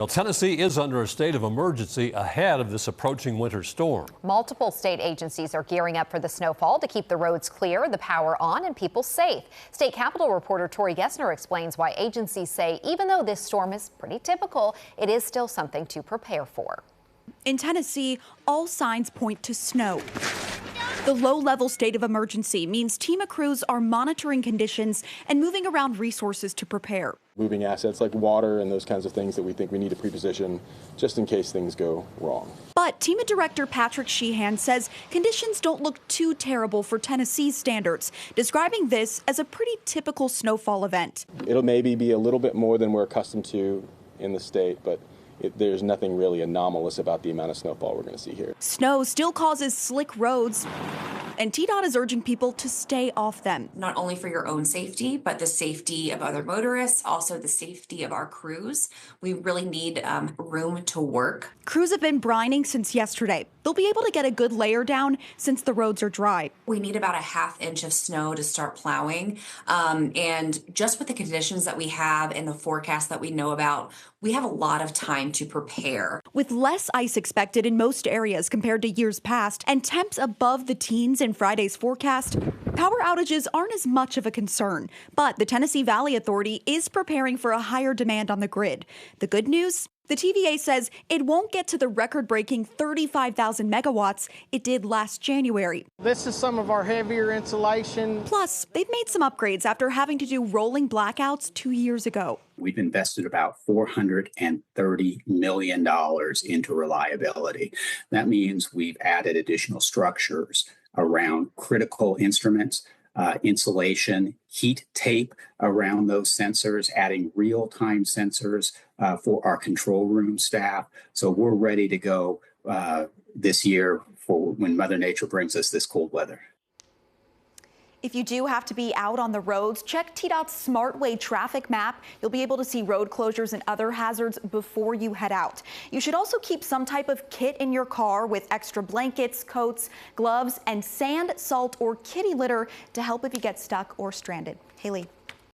Well, Tennessee is under a state of emergency ahead of this approaching winter storm. Multiple state agencies are gearing up for the snowfall to keep the roads clear, the power on, and people safe. State Capitol reporter Tori Gessner explains why agencies say even though this storm is pretty typical, it is still something to prepare for. In Tennessee, all signs point to snow. The low-level state of emergency means TEMA crews are monitoring conditions and moving around resources to prepare. Moving assets like water and those kinds of things that we think we need to pre-position just in case things go wrong. But TEMA Director Patrick Sheehan says conditions don't look too terrible for Tennessee's standards, describing this as a pretty typical snowfall event. It'll maybe be a little bit more than we're accustomed to in the state, but there's nothing really anomalous about the amount of snowfall we're going to see here. Snow still causes slick roads, and TDOT is urging people to stay off them. Not only for your own safety, but the safety of other motorists, also the safety of our crews. We really need room to work. Crews have been brining since yesterday. They'll be able to get a good layer down since the roads are dry. We need about a ½ inch of snow to start plowing. And just with the conditions that we have and the forecast that we know about, we have a lot of time to prepare. With less ice expected in most areas compared to years past and temps above the teens in Friday's forecast, power outages aren't as much of a concern. But the Tennessee Valley Authority is preparing for a higher demand on the grid. The good news? The TVA says it won't get to the record-breaking 35,000 megawatts it did last January. This is some of our heavier insulation. Plus, they've made some upgrades after having to do rolling blackouts 2 years ago. We've invested about $430 million into reliability. That means we've added additional structures around critical instruments, insulation, heat tape around those sensors, adding real-time sensors for our control room staff. So we're ready to go this year for when Mother Nature brings us this cold weather. If you do have to be out on the roads, check TDOT's SmartWay traffic map. You'll be able to see road closures and other hazards before you head out. You should also keep some type of kit in your car with extra blankets, coats, gloves, and sand, salt, or kitty litter to help if you get stuck or stranded. Haley.